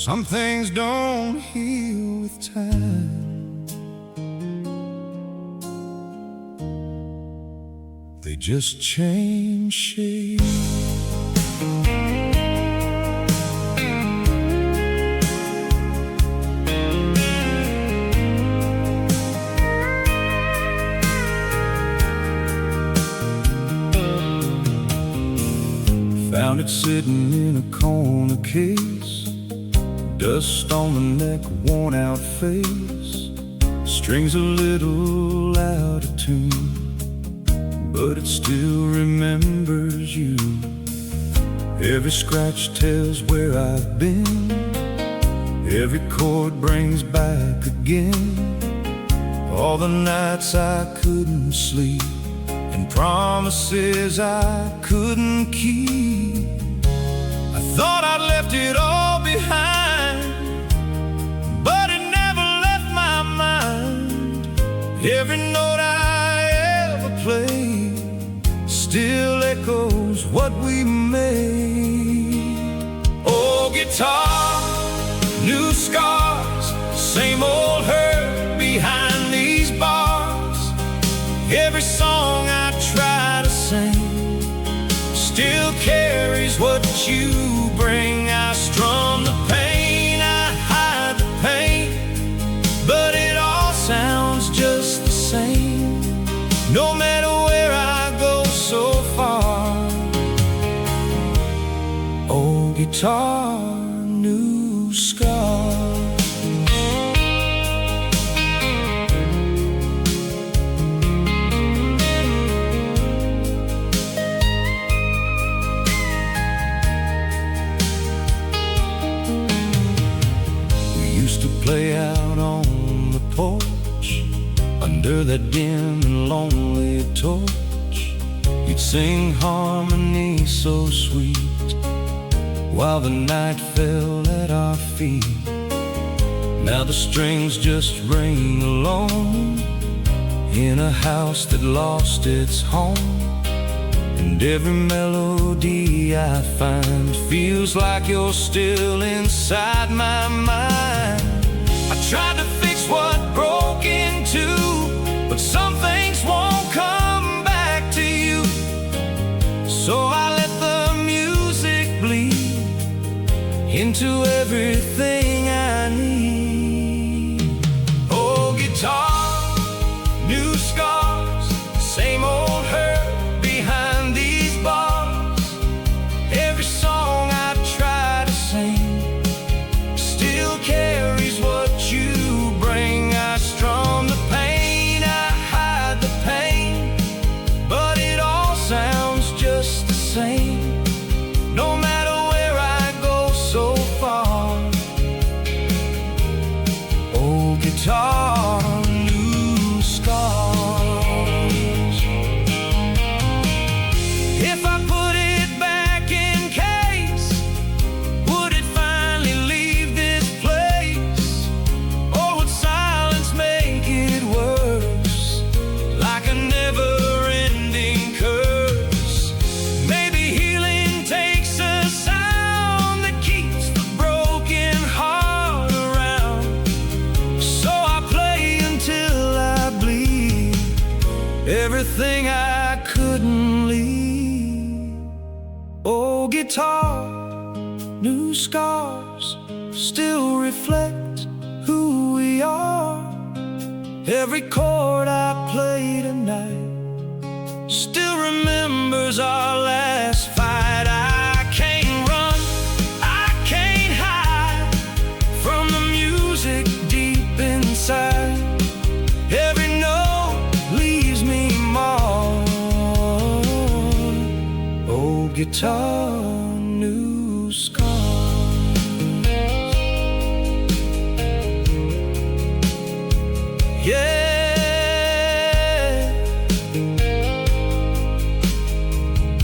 Some things don't heal with time, they just change shape. Found it sitting in a corner case, dust on the neck, worn out face, strings a little out of tune, but it still remembers you. Every scratch tells where I've been, every chord brings back again all the nights I couldn't sleep, and promises I couldn't keep. I thought I'd left it all behind, but it never left my mind. Every note I ever played still echoes what we made. Old guitar, new scars, same old hurt behind these bars. Every song I try to sing still carries what you bring. I strum the pain, I hide the pain, but it all sounds just the same, no matter where I go so far. Old guitar, new scars. Play out on the porch under that dim and lonely torch. You'd sing harmony so sweet while the night fell at our feet. Now the strings just ring alone in a house that lost its home, and every melody I find feels like you're still inside my mind. I tried to fix what broke in two, but some things won't come back to you. So I let the music bleed into everything I need. Old guitar, new scars, same old hurt behind these bars. Every song I try to sing still carries what you bring. I strum the pain, I hide the pain, but it all sounds just the same, no matter where I go so far. Old guitar, new scars. If I put it back in case, would it finally leave this place? Or would silence make it worse, like a never-ending curse? Maybe healing takes a sound that keeps the broken heart around. So I play until I bleed everything I couldn't leave. Old guitar, new scars, still reflect who we are. Every chord I play tonight still remembers our last fight. I can't run, I can't hide from the music deep inside. Every note leaves me marred. Old guitar, new scars. Yeah.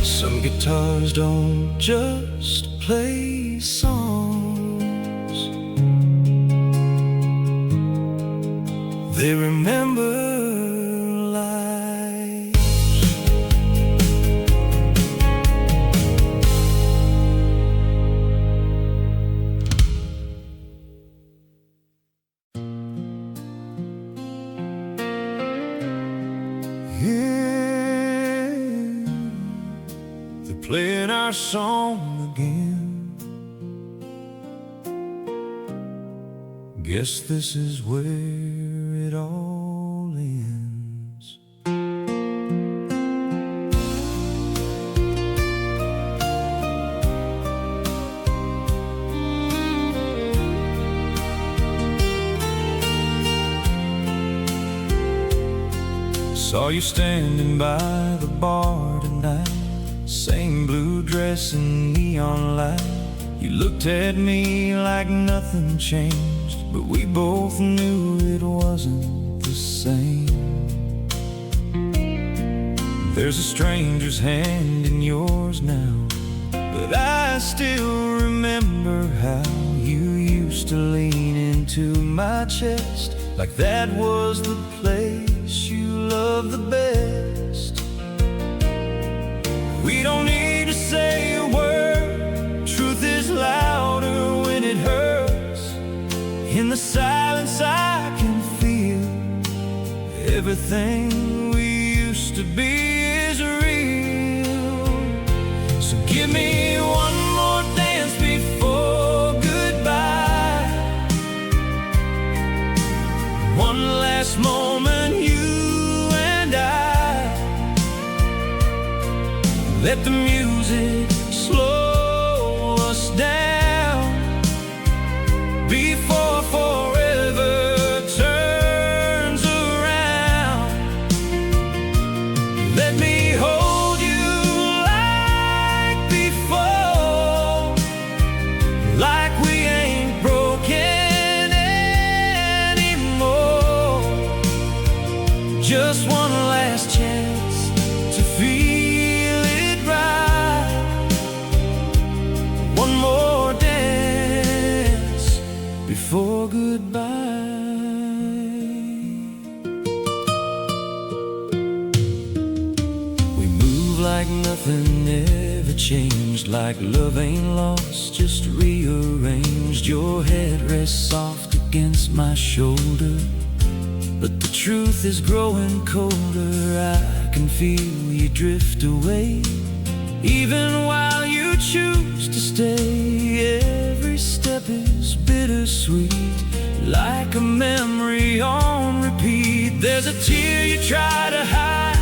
Some guitars don't just play songs, they remember lives. Yeah, they're playing our song again. Guess this is where it all ends. Saw you standing by the bar tonight, same blue dress and neon light. You looked at me like nothing changed, but we both knew it wasn't the same. There's a stranger's hand in yours now, but I still remember how you used to lean into my chest, like that was the place you loved the best. We don't need to say a word, truth is louder when it hurts. In the silence I can feel everything we used to be is real. So give me one more dance before goodbye, one last moment, you and I. Let the music slow us down before forever turns around. Let me hold you like before, like we ain't broken anymore. Just one last chance to feel it right. One more dance before goodbye. We move like nothing ever changed, like love ain't lost, just rearranged. Your head rests soft against my shoulder, but the truth is growing colder. I can feel you drift away, even while you choose to stay. Every step is bittersweet, like a memory on repeat. There's a tear you try to hide,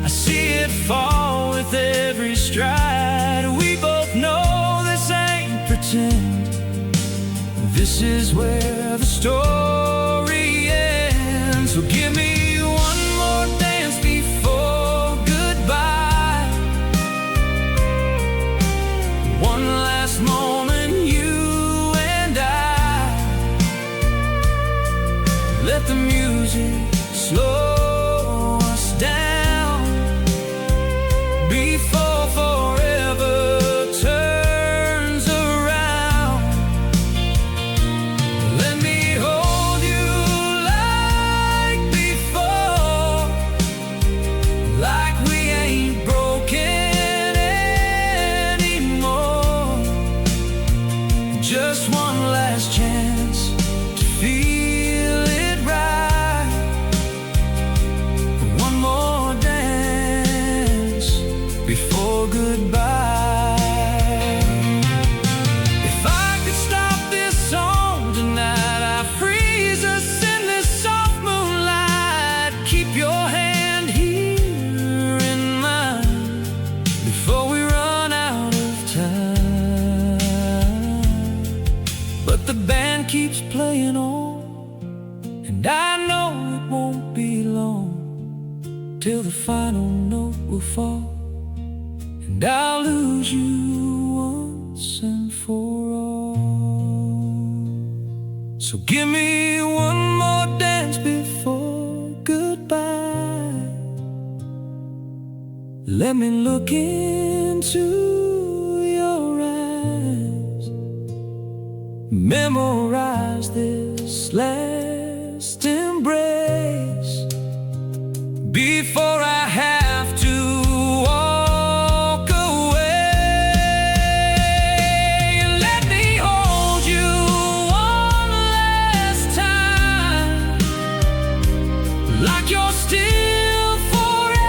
I see it fall with every stride. We both know this ain't pretend, this is where the story ends. So give me one more dance before goodbye, one last moment, you and I. Let the music slow us down before forever turns around. Let me hold you like before, like we ain't broken anymore. Just one last chance to feel it right. One more dance before goodbye. If I could stop this song tonight, I'd freeze us in this soft moonlight. Keep your hand here in mine before we run out of time. But the band keeps playing on, and I know it won't be long till the final note will fall, and I'll lose you once and for all. So give me one more dance before goodbye. Let me look into your eyes, memorize this last embrace before I have to walk away. Let me hold you one last time, like you're still forever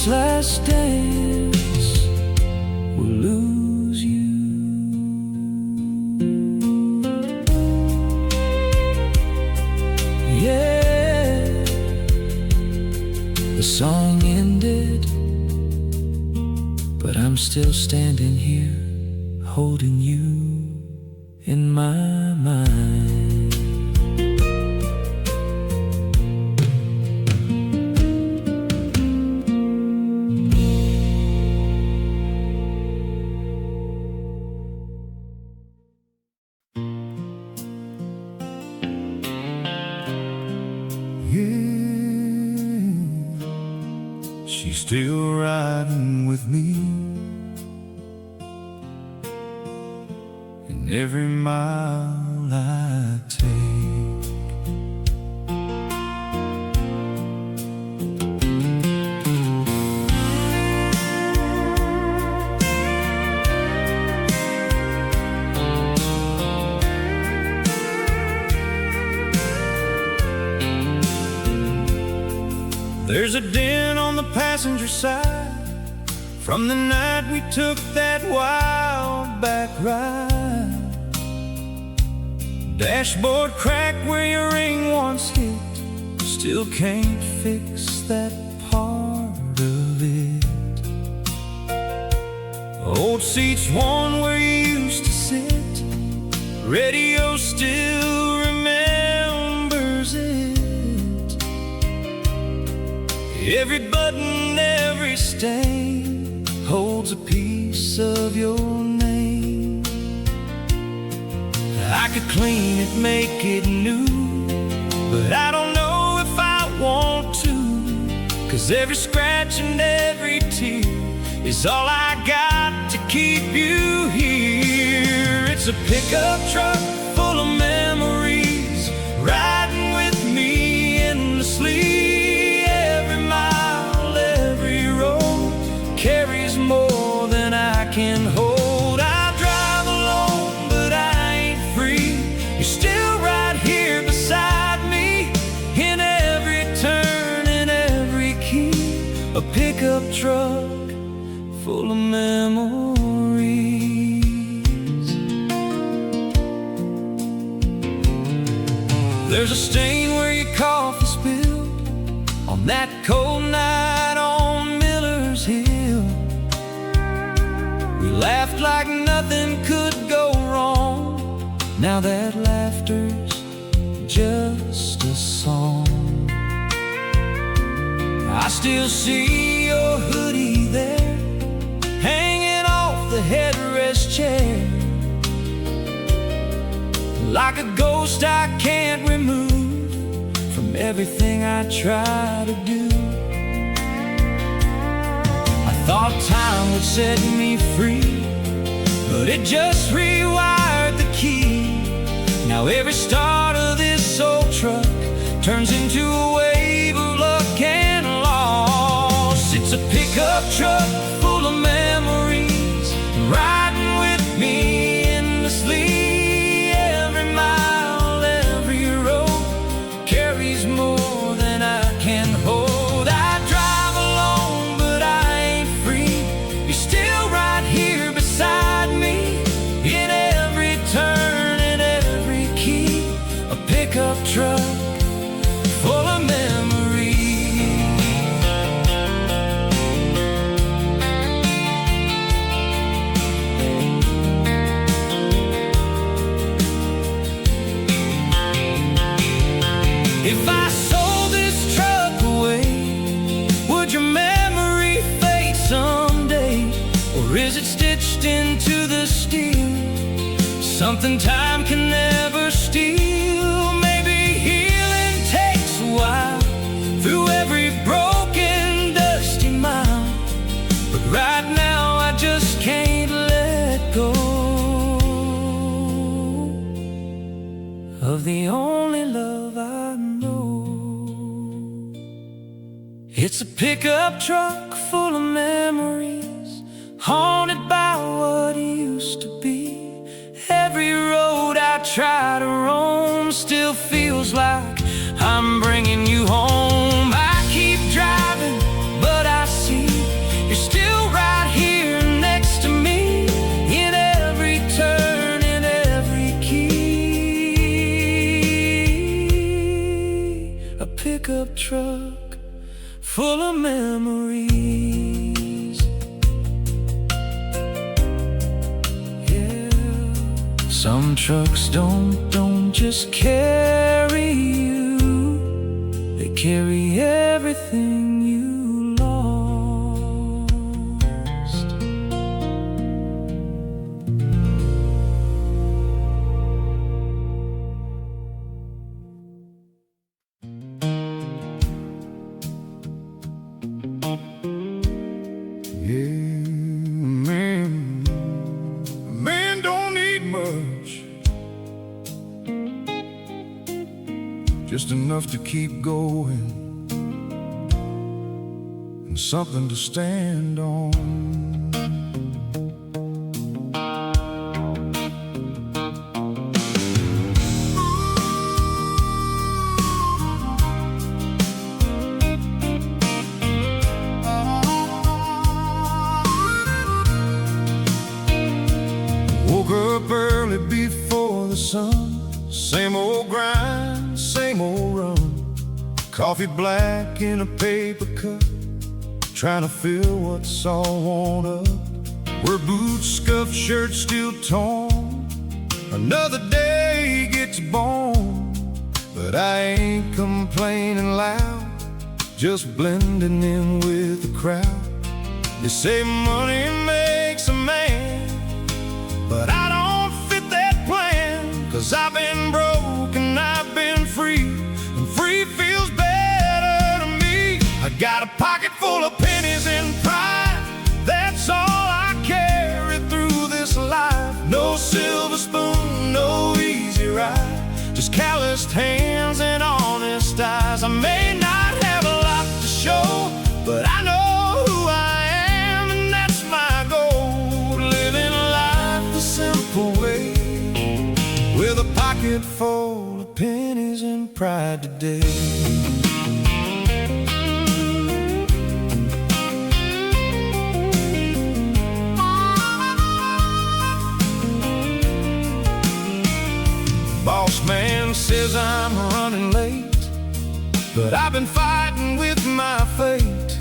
this last dance will lose you. Yeah, the song ended, but I'm still standing here, holding you in my mind. She's still riding with me, and every mile I take. There's a dent on the passenger side from the night we took that wild back ride. Dashboard crack where your ring once hit, still can't fix that part of it. Old seats worn where you used to sit, radio still remembers it. Every button, every stain holds a piece of your name. I could clean it, make it new, but I don't know if I want to, 'cause every scratch and every tear is all I got to keep you here. It's a pickup truck full of memories, riding with me endlessly. Carries more than I can hold. I drive alone, but I ain't free. You're still right here beside me, in every turn, in every key. A pickup truck full of memories. There's a stain where your coffee spilled on that cold night on Miller's Hill. We laughed like nothing could go wrong. Now that laughter's just a song. I still see your hoodie there, hanging off the headrest chair, like a ghost I can't remove from everything I try to do. Thought time would set me free, but it just rewired the key. Now every start of this old truck turns into a wave of luck and loss. It's a pickup truck full of memories, riding with me endlessly. Every mile, every road carries more than I can hold. Pickup truck full of memories. If I sold this truck away, would your memory fade someday? Or is it stitched into the steel, something time can never steal? Through every broken, dusty mile, but right now I just can't let go of the only love I know. It's a pickup truck full of memories, haunted by what used to be. Every road I try to roam still feels like I'm bringing you home. I keep driving, but I see truck full of memories. Yeah, some trucks don't just carry you, they carry everything you lost. Yeah, man don't need much, just enough to keep going and something to stand on. Woke up early before the sun, same old grind, same old run. Coffee black in a paper cup, trying to feel what's all worn up. Wear boots scuffed, shirt still torn. Another day gets born, but I ain't complaining loud, just blending in with the crowd. They say money makes a man, but I don't fit that plan. 'Cause I've been broke and I've been free, and free feels better to me. I got a pocket full of pennies and pride, that's all I carry through this life. No silver spoon, no easy ride, just calloused hands and honest eyes. I may not have a lot to show, but I know who I am, and that's my goal. Living life the simple way, with a pocket full of pennies and pride today. Boss man says I'm running late, but I've been fighting with my fate.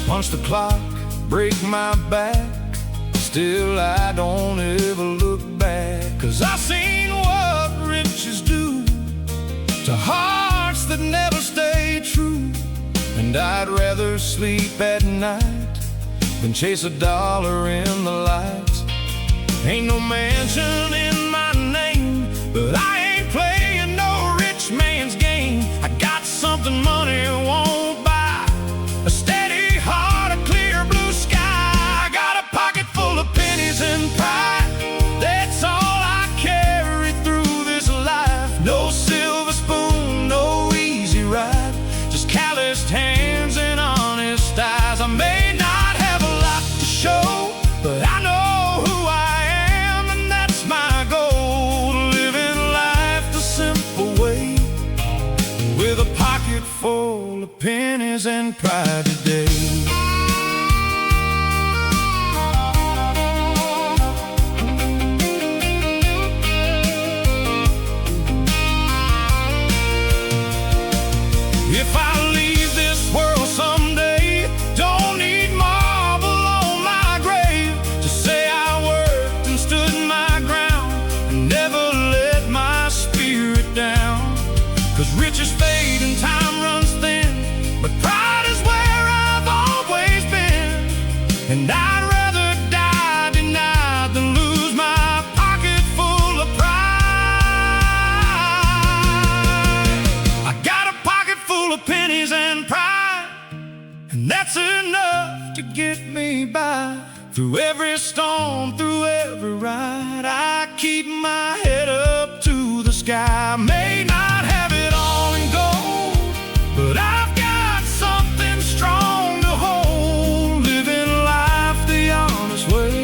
Punch the clock, break my back, still I don't ever look back. 'Cause I've seen what riches do to hearts that never stay true, and I'd rather sleep at night than chase a dollar in the light. Ain't no mansion in my name, but I ain't playing no rich man's game. I got something money won't buy, a steady heart, a clear blue sky. I got a pocket full of pennies and pride, that's all I carry through this life. No silver spoon, no easy ride, just calloused hands and honest eyes. I may not have a lot to show, but I know who I am, and that's my goal. Living life the simple way, with a pocket full of pennies and pride today. If I leave this world someday, don't need marble on my grave to say I worked and stood my ground and never let my spirit down. 'Cause riches fade and time runs thin, but pride is where I've always been. And I'd rather die denied than lose my pocket full of pride. I got a pocket full of pennies and pride, and that's enough to get me by. Through every storm, through every ride, I keep my head up to the sky. May not have it all in gold, but I've got something strong to hold. Living life the honest way,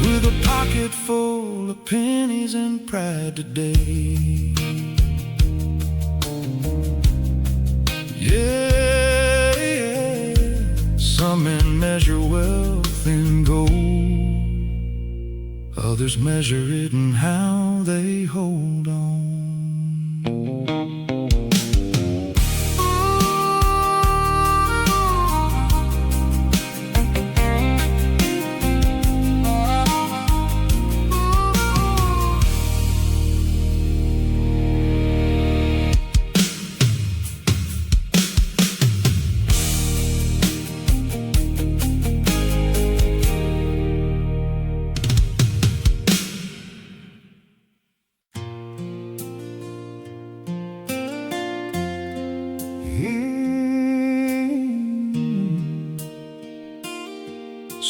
with a pocket full of pennies and pride today. Yeah, yeah. Some men measure wealth in gold, others measure it in how they hold on. Ooh.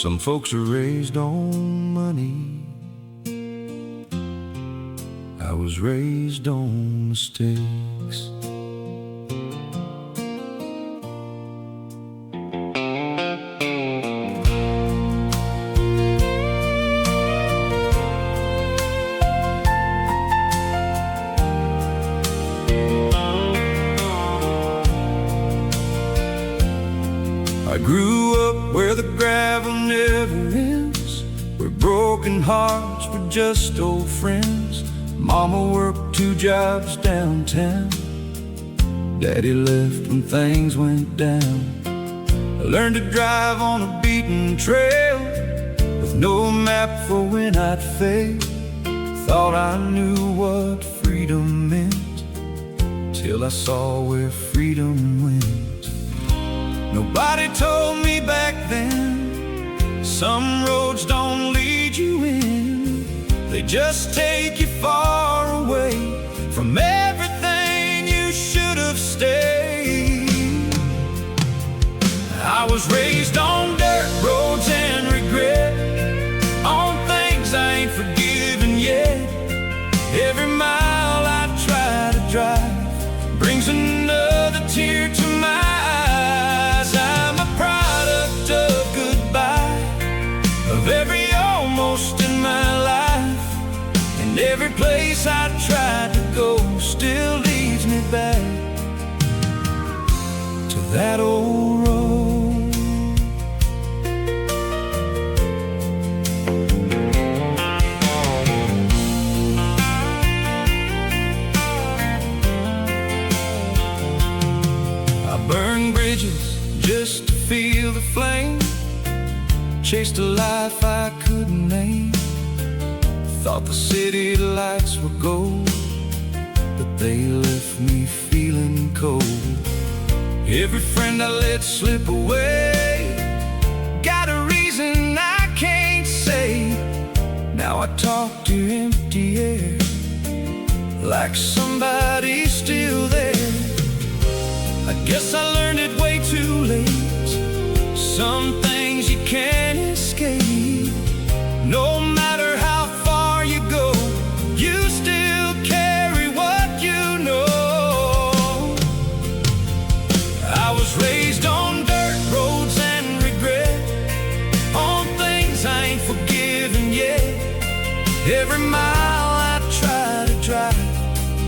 Some folks are raised on money. I was raised on mistakes. I grew up where the gravel never ends, where broken hearts were just old friends. Mama worked 2 jobs downtown. Daddy left when things went down. I learned to drive on a beaten trail, with no map for when I'd fail. Thought I knew what freedom meant, till I saw where freedom went. Nobody told me back then, some roads don't lead you in, they just take you far away from everything you should have stayed. I was raised on dirt roads and regret, on things I ain't forgiven yet. Every mile I try to drive brings another tear to my eyes. I'm a product of goodbye, of every almost in my life, and every place I tried to go still leads me back to that old road. I burned bridges just to feel the flame, chased a life I couldn't name. Thought the city lights were gold, but they left me feeling cold. Every friend I let slip away got a reason I can't say. Now I talk to empty air, like somebody's still there. I guess I learned it way too late. Some things you can't escape. No matter how far you go, you still carry what you know. I was raised on dirt roads and regret, on things I ain't forgiven yet. Every mile I try to drive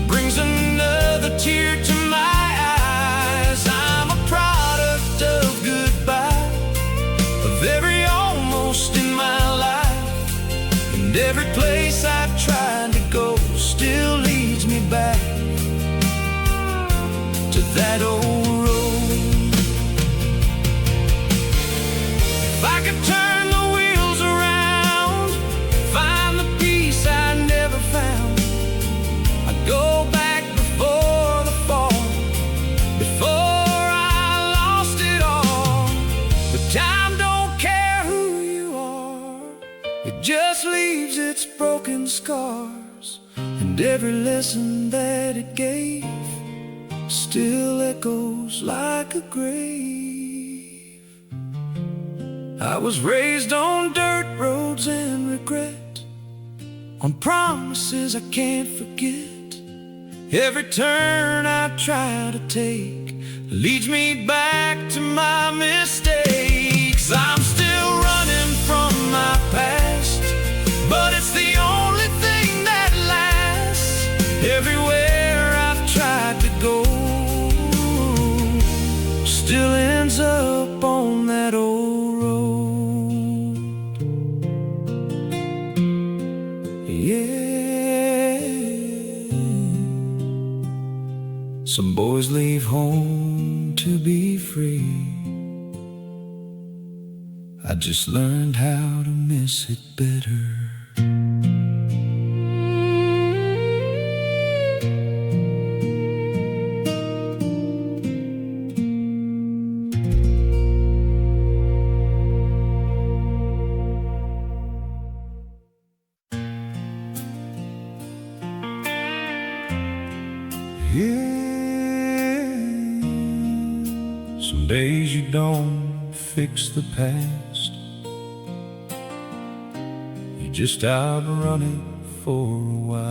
brings another tear to my eyes. I'm a product of goodbye, of every almost in my life, and every place I tried to go still leads me back to that old road. If I could turn the wheels around, find the peace I never found, I'd go back before the fall, before I lost it all. But time don't care who you are, it just leaves its broken scars, and every lesson that it gave still echoes like a grave. I was raised on dirt roads and regret, on promises I can't forget. Every turn I try to take leads me back to my mistakes. I'm still running from my past, but it's the only thing that lasts. Everywhere I've tried to go still ends up on that old road. Yeah. Some boys leave home to be free. I just learned how to miss it better. Yeah, some days you don't fix the past, just outrun it for a while.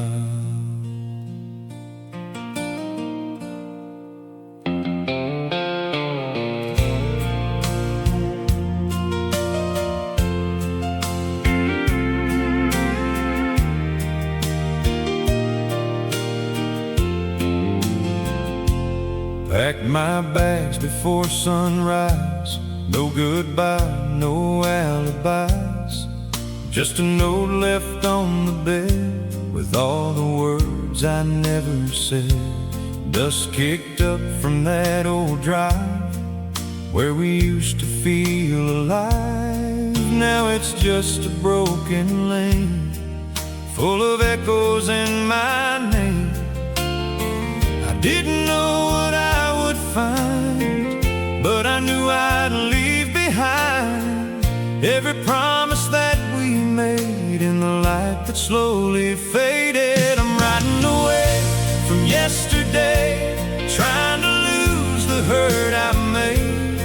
Packed my bags before sunrise. No goodbye, no alibis. Just a note left on the bed with all the words I never said. Dust kicked up from that old drive where we used to feel alive. Now it's just a broken lane full of echoes in my name. I didn't know what I would find, but I knew I'd leave behind every promise that we made in the light that slowly faded. I'm riding away from yesterday, trying to lose the hurt I made.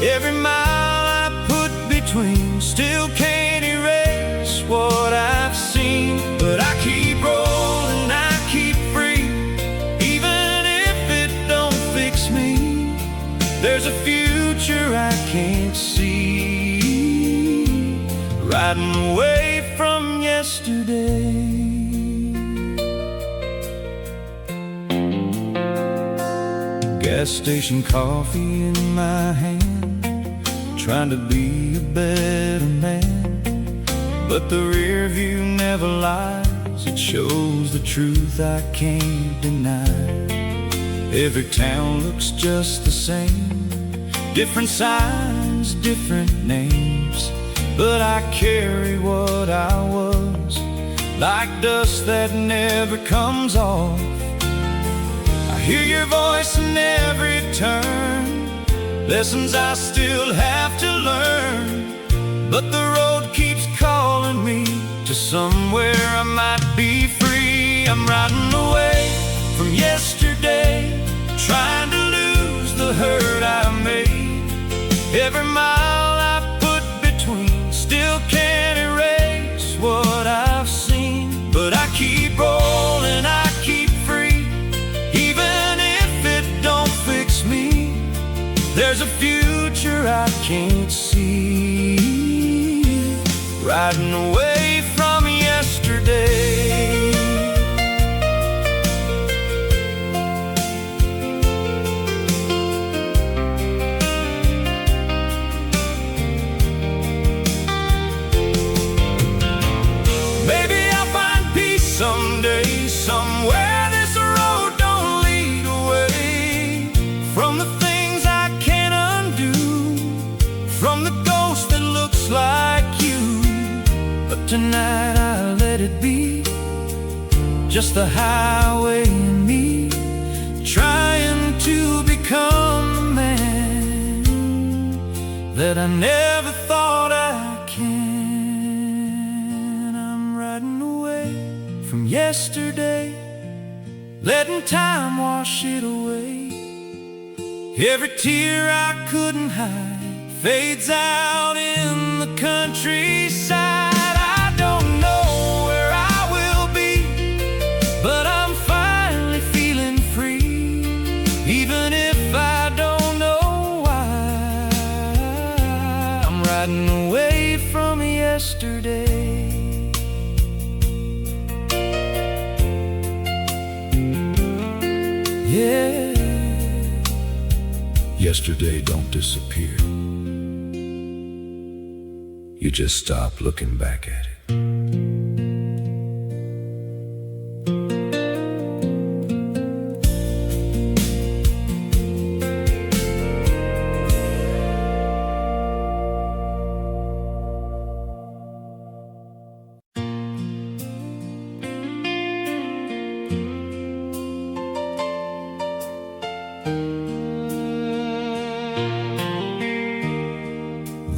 Every mile I put between still can't erase what I've seen. But I keep rolling, I keep free, even if it don't fix me. There's a future I can't see, riding away from yesterday. Gas station coffee in my hand, trying to be a better man. But the rear view never lies, it shows the truth I can't deny. Every town looks just the same, different signs, different names. But I carry what I was, like dust that never comes off. I hear your voice in every turn, lessons I still have to learn. But the road keeps calling me to somewhere I might be free. I'm riding away from yesterday, trying to lose the hurt I made. Every mile I put between still can't erase what I've seen. But I keep rolling, I keep free, even if it don't fix me. There's a future I can't see, riding away from yesterday. Someday, somewhere this road don't lead away from the things I can't undo, from the ghost that looks like you. But tonight I let it be just the highway in me, trying to become the man that I never thought I can. I'm riding away from yesterday, letting time wash it away. Every tear I couldn't hide fades out in the countryside. I don't know where I will be, but I'm finally feeling free, even if I don't know why. I'm riding away from yesterday. Yeah, yesterday don't disappear, you just stop looking back at it.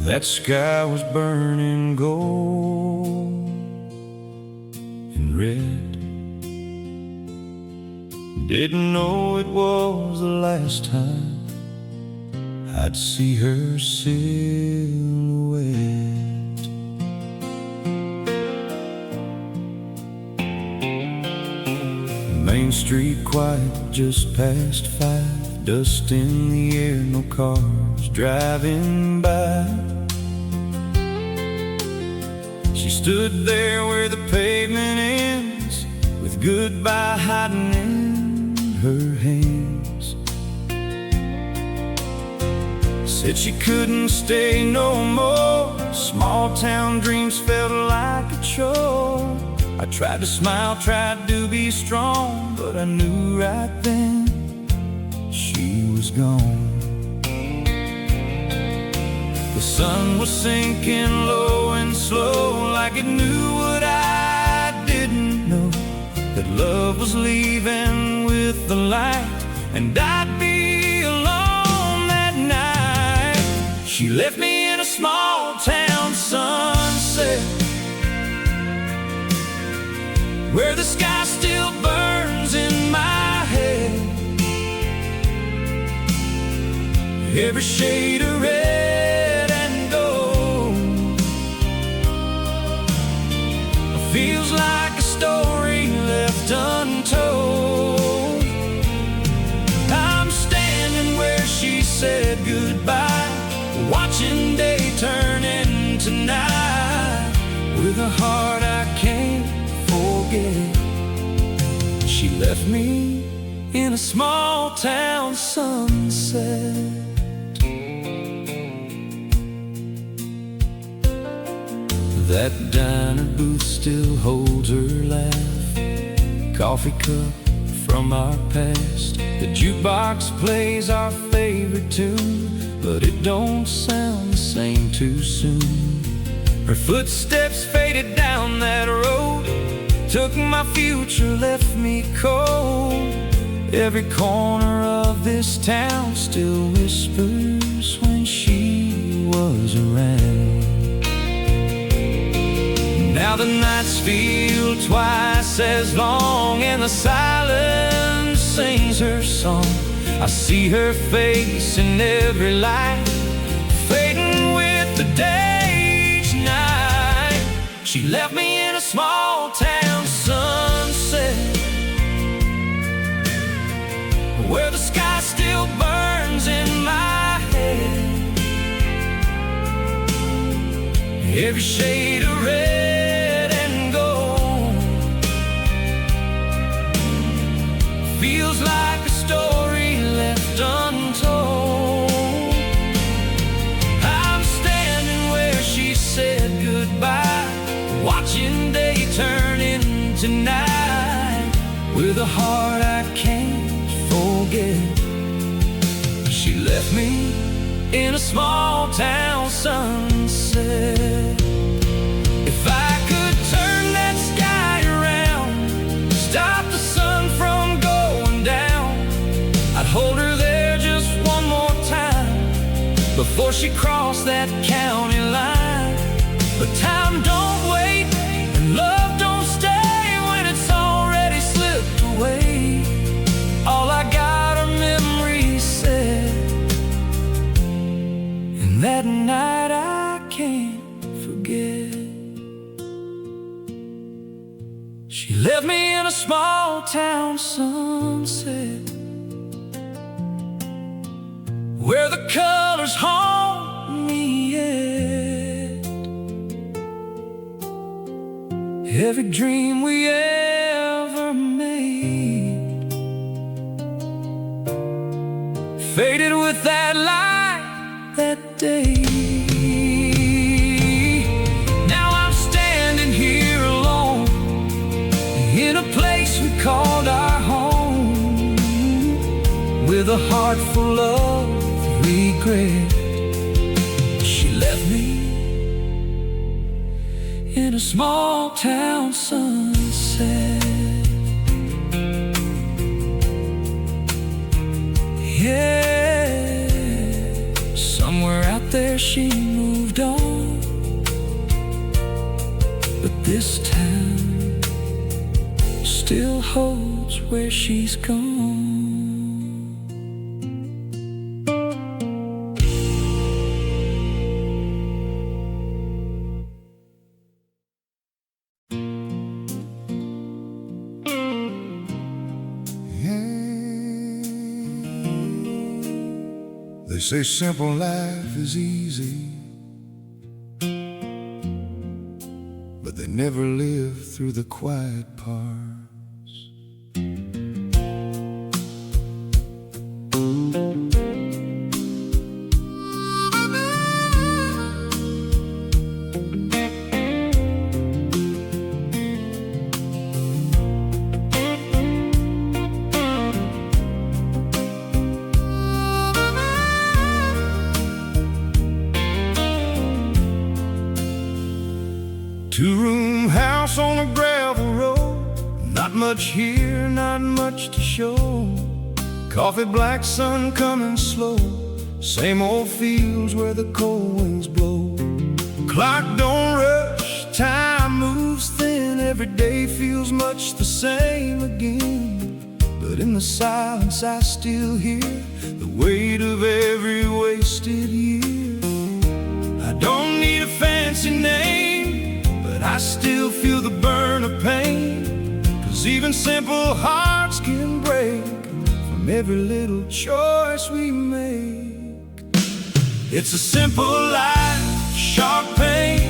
That sky was burning gold and red. Didn't know it was the last time I'd see her silhouette. Main Street quiet, just past 5. Dust in the air, no cars driving by. She stood there where the pavement ends, with goodbye hiding in her hands. Said she couldn't stay no more. Small town dreams felt like a chore. I tried to smile, tried to be strong, but I knew right then she was gone. The sun was sinking low and slow, like it knew what I didn't know, that love was leaving with the light, and I'd be alone that night. She left me in a small town sunset, where the sky still burns in my head. Every shade of red and gold feels like a story left untold. I'm standing where she said goodbye, watching day turn into night, with a heart I can't forget. She left me in a small town sunset. That diner booth still holds her laugh, coffee cup from our past. The jukebox plays our favorite tune, but it don't sound the same too soon. Her footsteps faded down that road, took my future, left me cold. Every corner of this town still whispers when she was around. Now the nights feel twice as long, and the silence sings her song. I see her face in every light, fading with the day each night. She left me in a small town sunset, where the sky still burns in my head. Every shade of red and gold feels like a story left untold. I'm standing where she said goodbye, watching day turn into night, with a heart I can't forget. She left me in a small town sunset. If I could turn that sky around, stop the sun from going down, I'd hold her there just one more time before she crossed that county line. But time don't wait, and love don't stay when it's already slipped away. All I got are memories said, and that night I can't forget. She left me in a small town sunset, where the colors haunt me yet. Every dream we ever made faded with that light that day. Now I'm standing here alone in a place we called our home, with a heart full of regret. She left me in a small town sunset. Yeah, somewhere out there she moved on, but this town still holds where she's gone. They say simple life is easy, but they never live through the quiet parts. Two-room house on a gravel road, not much here, not much to show. Coffee black sun coming slow, same old fields where the cold winds blow. Clock don't rush, time moves thin, every day feels much the same again. But in the silence I still hear the weight of every wasted year. I don't need a fancy name, but I still feel the burn of pain. 'Cause even simple hearts can break from every little choice we make. It's a simple life, sharp pain,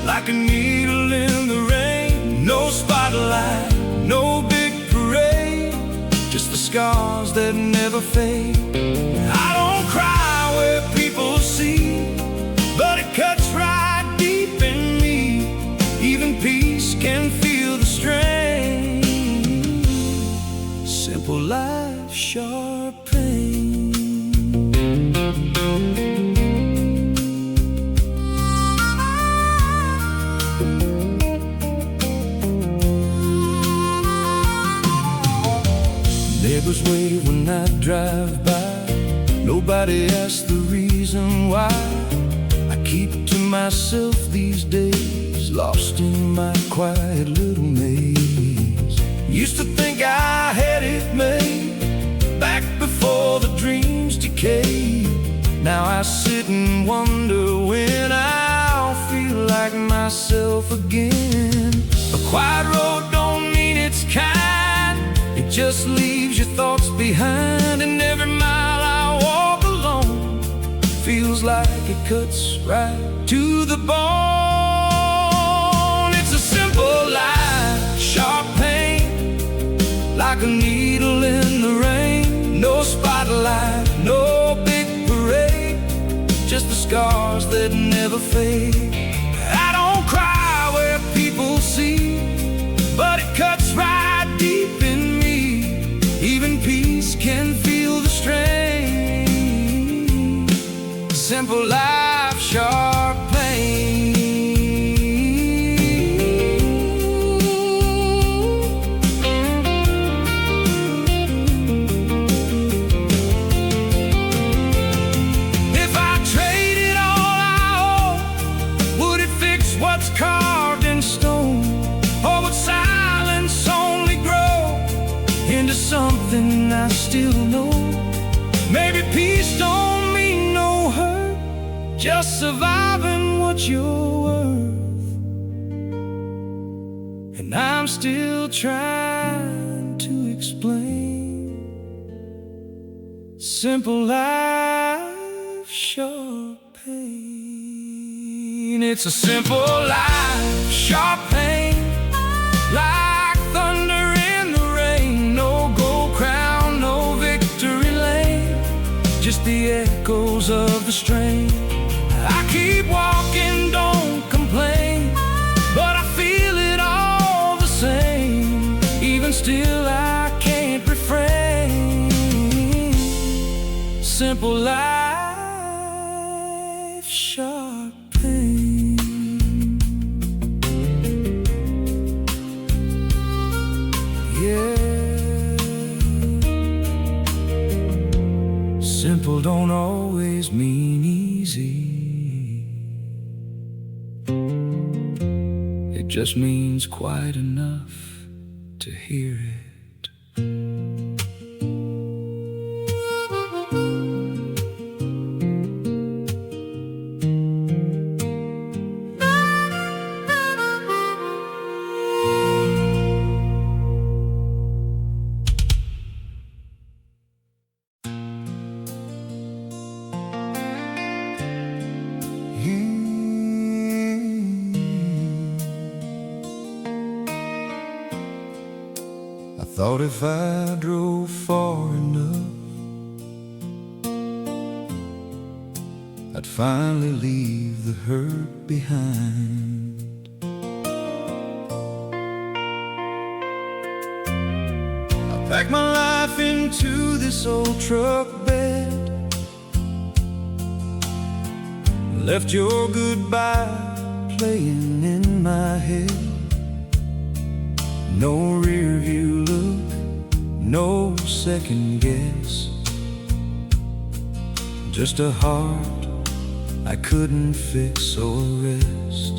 like a needle in the rain. No spotlight, no big parade, just the scars that never fade. I don't cry where people see, but it cuts right deep in me. Even peace can feel the strain. Simple life, sharp pain. Neighbors wave when I drive by, nobody asks the reason why. I keep to myself these days, lost in my quiet little maze. Used to think I had it made, back before the dreams decayed. Now I sit and wonder when I'll feel like myself again. A quiet road don't mean it's kind, it just leaves your thoughts behind. And every mile I walk alone feels like it cuts right to the bone. It's a simple life, sharp pain, like a needle in the rain. No spotlight, no big parade, just the scars that never fade. I don't cry where people see, but it cuts right deep in me. Even peace can feel the strain. Simple life, sharp pain. If I traded all I own, would it fix what's carved in stone? Or would silence only grow into something I still know? Maybe peace don't mean no hurt, just surviving what you're worth. And I'm still trying to explain. Simple life, sharp pain. It's a simple life, sharp pain, like thunder in the rain. No gold crown, no victory lane, just the echoes of the strain. I keep walking, don't complain, but I feel it all the same. Even still I can't refrain. Simple life, sharp pain. Yeah. Simple don't always mean easy. It just means quiet enough to hear it. Thought if I drove far enough, I'd finally leave the hurt behind. I packed my life into this old truck bed, left your goodbye playing in my head. No rear view look, no second guess, just a heart I couldn't fix or rest.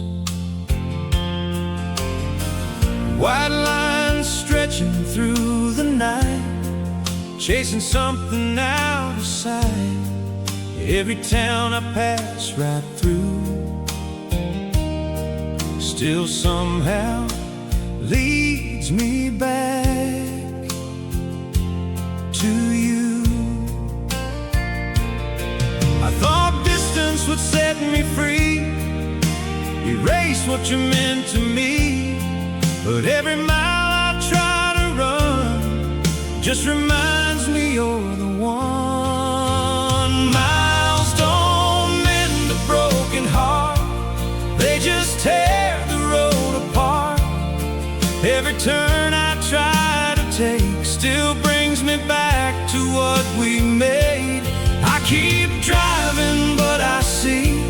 White lines stretching through the night, chasing something out of sight. Every town I pass right through still somehow leads me back to you. I thought distance would set me free, erase what you meant to me, but every mile I try to run just reminds me you're the one. Miles don't mend a broken heart, they just tear the road apart. Every turn I try to take still brings me back to what we made. I keep driving, but I see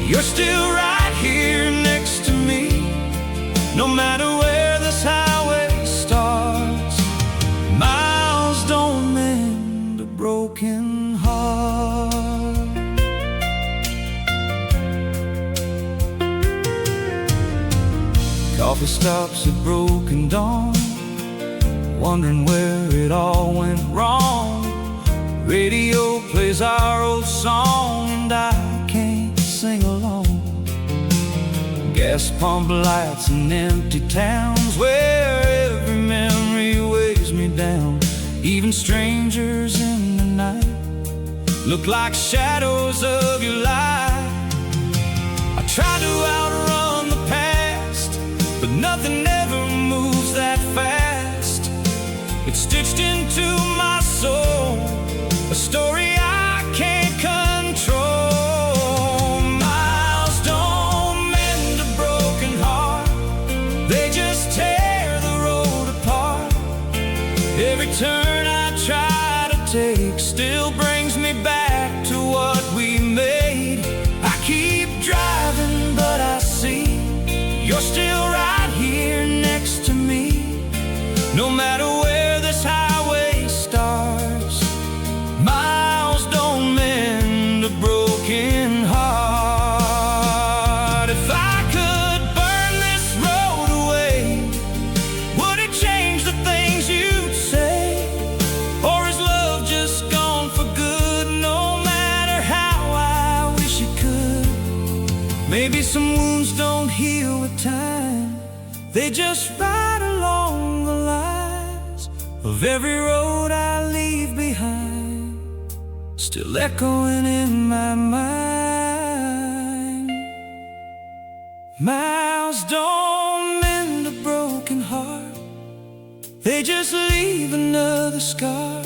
you're still right here next to me. No matter where this highway starts, miles don't mend a broken heart. Coffee stops at broken dawn, wondering where it all went wrong. Radio plays our old song and I can't sing along. Gas pump lights and empty towns where every memory weighs me down. Even strangers in the night look like shadows of your light. I try to outrun the past, but nothing ever moves that fast. It's stitched into my soul, a story I can't control. Miles don't mend a broken heart, they just tear the road apart. Every turn I try to take still brings me back to what we made. I keep driving, but I see you're still right here next to me. No matter where this highway starts, miles don't mend a broken heart. If I could burn this road away, would it change the things you'd say? Or is love just gone for good, no matter how I wish it could? Maybe some wounds don't heal with time, they just ride along the lines of every road I leave behind, still echoing in my mind. Miles don't mend a broken heart, they just leave another scar.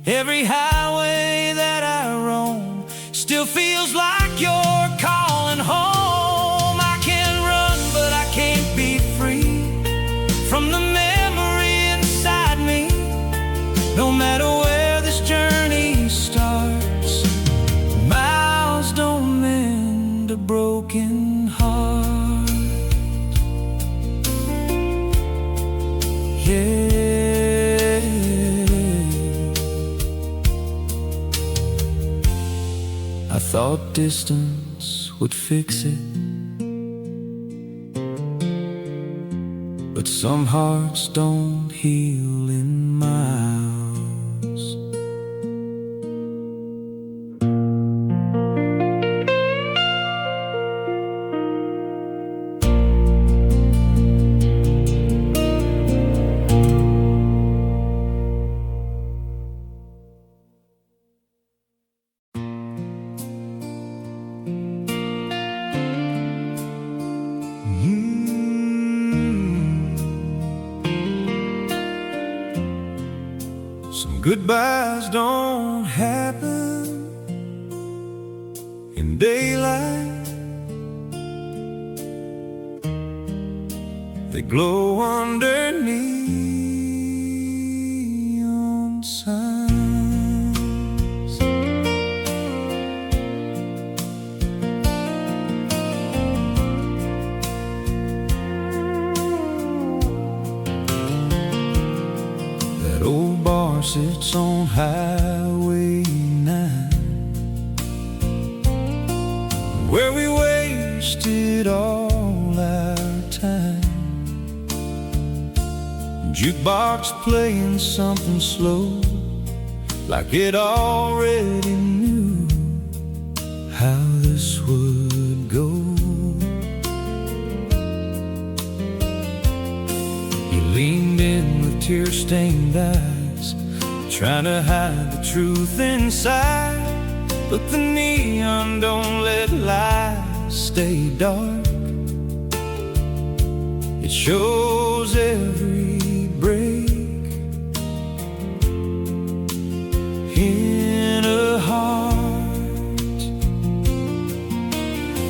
Every highway that I roam still feels like you're calling home. I can run, but I can't be free from the memory inside me. No matter where this journey starts, miles don't mend a broken heart. Yeah, I thought distance would fix it, but some hearts don't heal in miles. Goodbyes don't happen in daylight. They glow under neon signs. That old bar sits on Highway 9, where we wasted all our time. Jukebox playing something slow, like it already knew how this would go. He leaned in with tear-stained eyes, trying to hide the truth inside. But the neon don't let lies stay dark. It shows every break in a heart.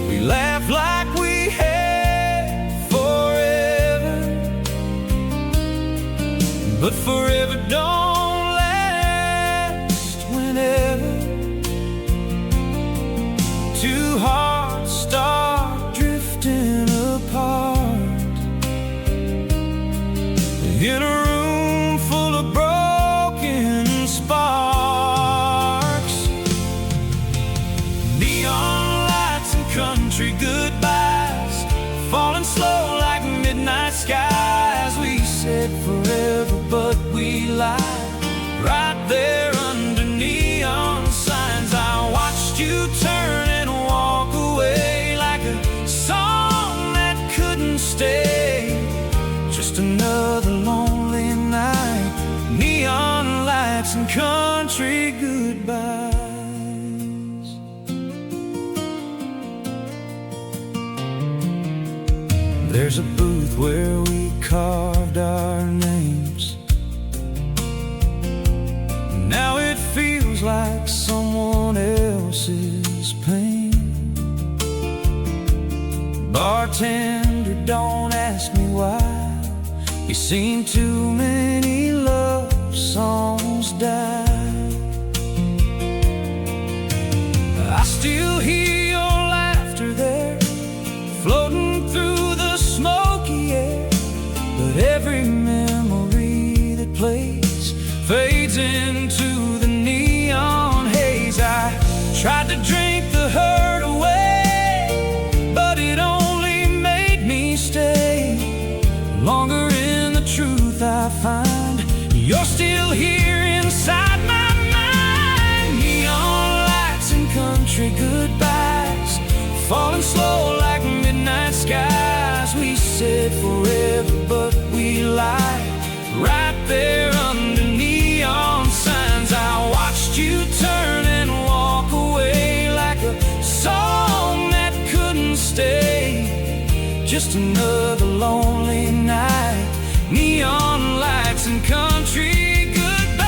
We laugh like we had forever, but forever don't last whenever two hearts start drifting apart. In a room full of broken sparks, neon lights and country goodbyes, falling slow like midnight skies. We said forever, but we lied, right there under neon signs. I watched you turn and walk away like a song that couldn't stay. Just another lonely night, neon lights and country goodbyes. There's a booth where we carved our names. Now it feels like someone else's pain. Bartender, don't ask me why. You've seen too many love songs die. I still hear your laughter there, floating through the smoky air. But every memory that plays fades into the neon haze. I tried to drink the hurt away, but it only made me stay longer. Truth I find, you're still here inside my mind. Neon lights and country goodbyes, falling slow like midnight skies. We said forever, but we lied, right there under neon signs. I watched you turn and walk away like a song that couldn't stay. Just another lonely night, neon lights and country goodbyes.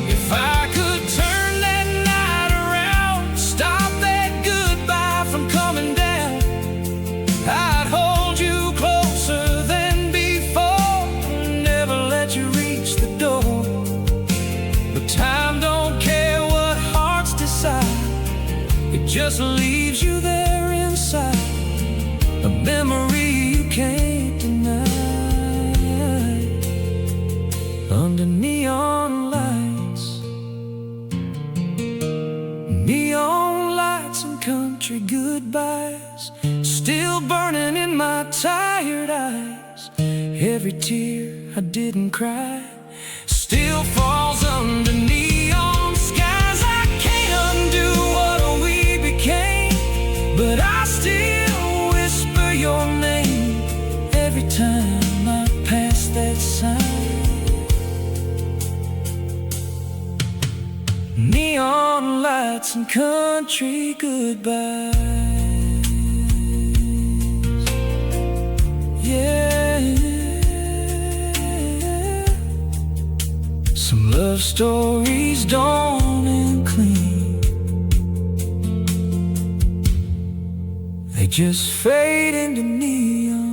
If I could turn that night around, stop that goodbye from coming down, I'd hold you closer than before, never let you reach the door. Time don't care what hearts decide, it just leaves you there inside, a memory you can't deny. Under neon lights and country goodbyes, still burning in my tired eyes. Every tear I didn't cry still falls under neon skies. I can't undo what we became, but I still whisper your name every time I pass that sign. Neon lights lights and country goodbyes. Yeah, some love stories dawn and clean, they just fade into neon.